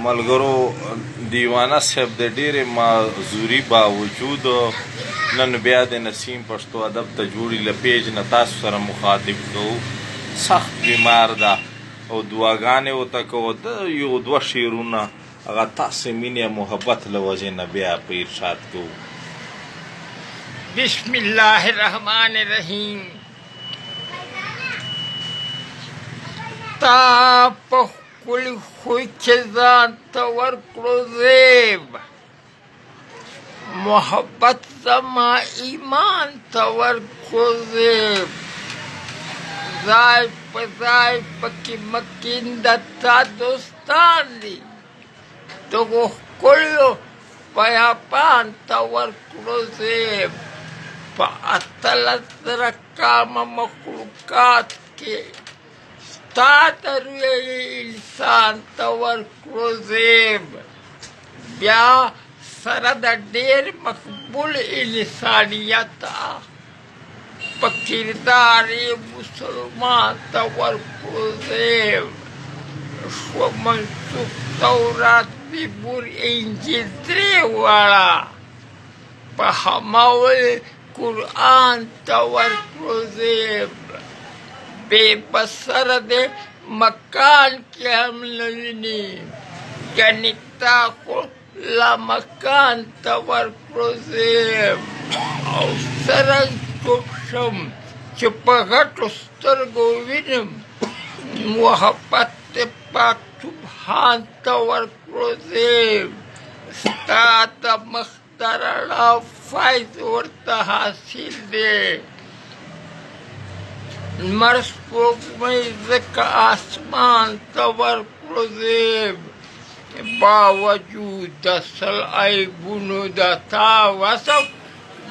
ملګرو دیوانه صاحب د ډېرې معذوري باوجود نن بیا د نسیم پښتو ادب ته جوړي له پیج نه تاسو سره مخاطب کوو. سخت بیمار ده او دعاګانې ورته کوو. د یو دوه شعرونه هغه تاسې مینې محبت له وجې نه بیا په ارشاد کوو. بسم الله الرحمن الرحیم. تا په ښکلي خوی کې ځان ته ورکړو زیب، محبت زما ایمان ته ورکړو زیب، ځای په ځای پکې مکین د تا دوستان دي، دغو ښکلیو بیابان ته ورکړو زیب. په 18 کامه مخلوقات کې ستا د روی انسان ته ورکړو زیب، بیا سره د ډېر مقبول انسانیت په کردار مسلمان ته ورکړو زیب. شوه منسوخ تورات زبور انجیل درې واړه په هماول قرآن ته ورکړو زیب. بے بسر دے مکان کے ہم نوینی گنکتا کو لا مکان تورکو زیب. او سرنگ کشم چپا غٹو سترگو وینم محبت پاک سبحان تورکو زیب. ستا تا مخترنا فائد ورطا حاصل دے، لمر سپوږمۍ ځکه آسمان ته ورکړو زیب. باوجود د سل عیبونو د تا وصف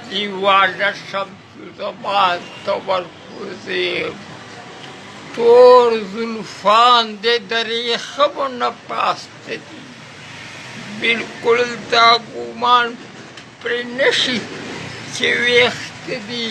دیوانه شمس زمان ته ورکړو زیب. تور زلفان دې د ریښمو نه پاسته دي، بلکل دا ګومان پرې نشي چې ویښته دي.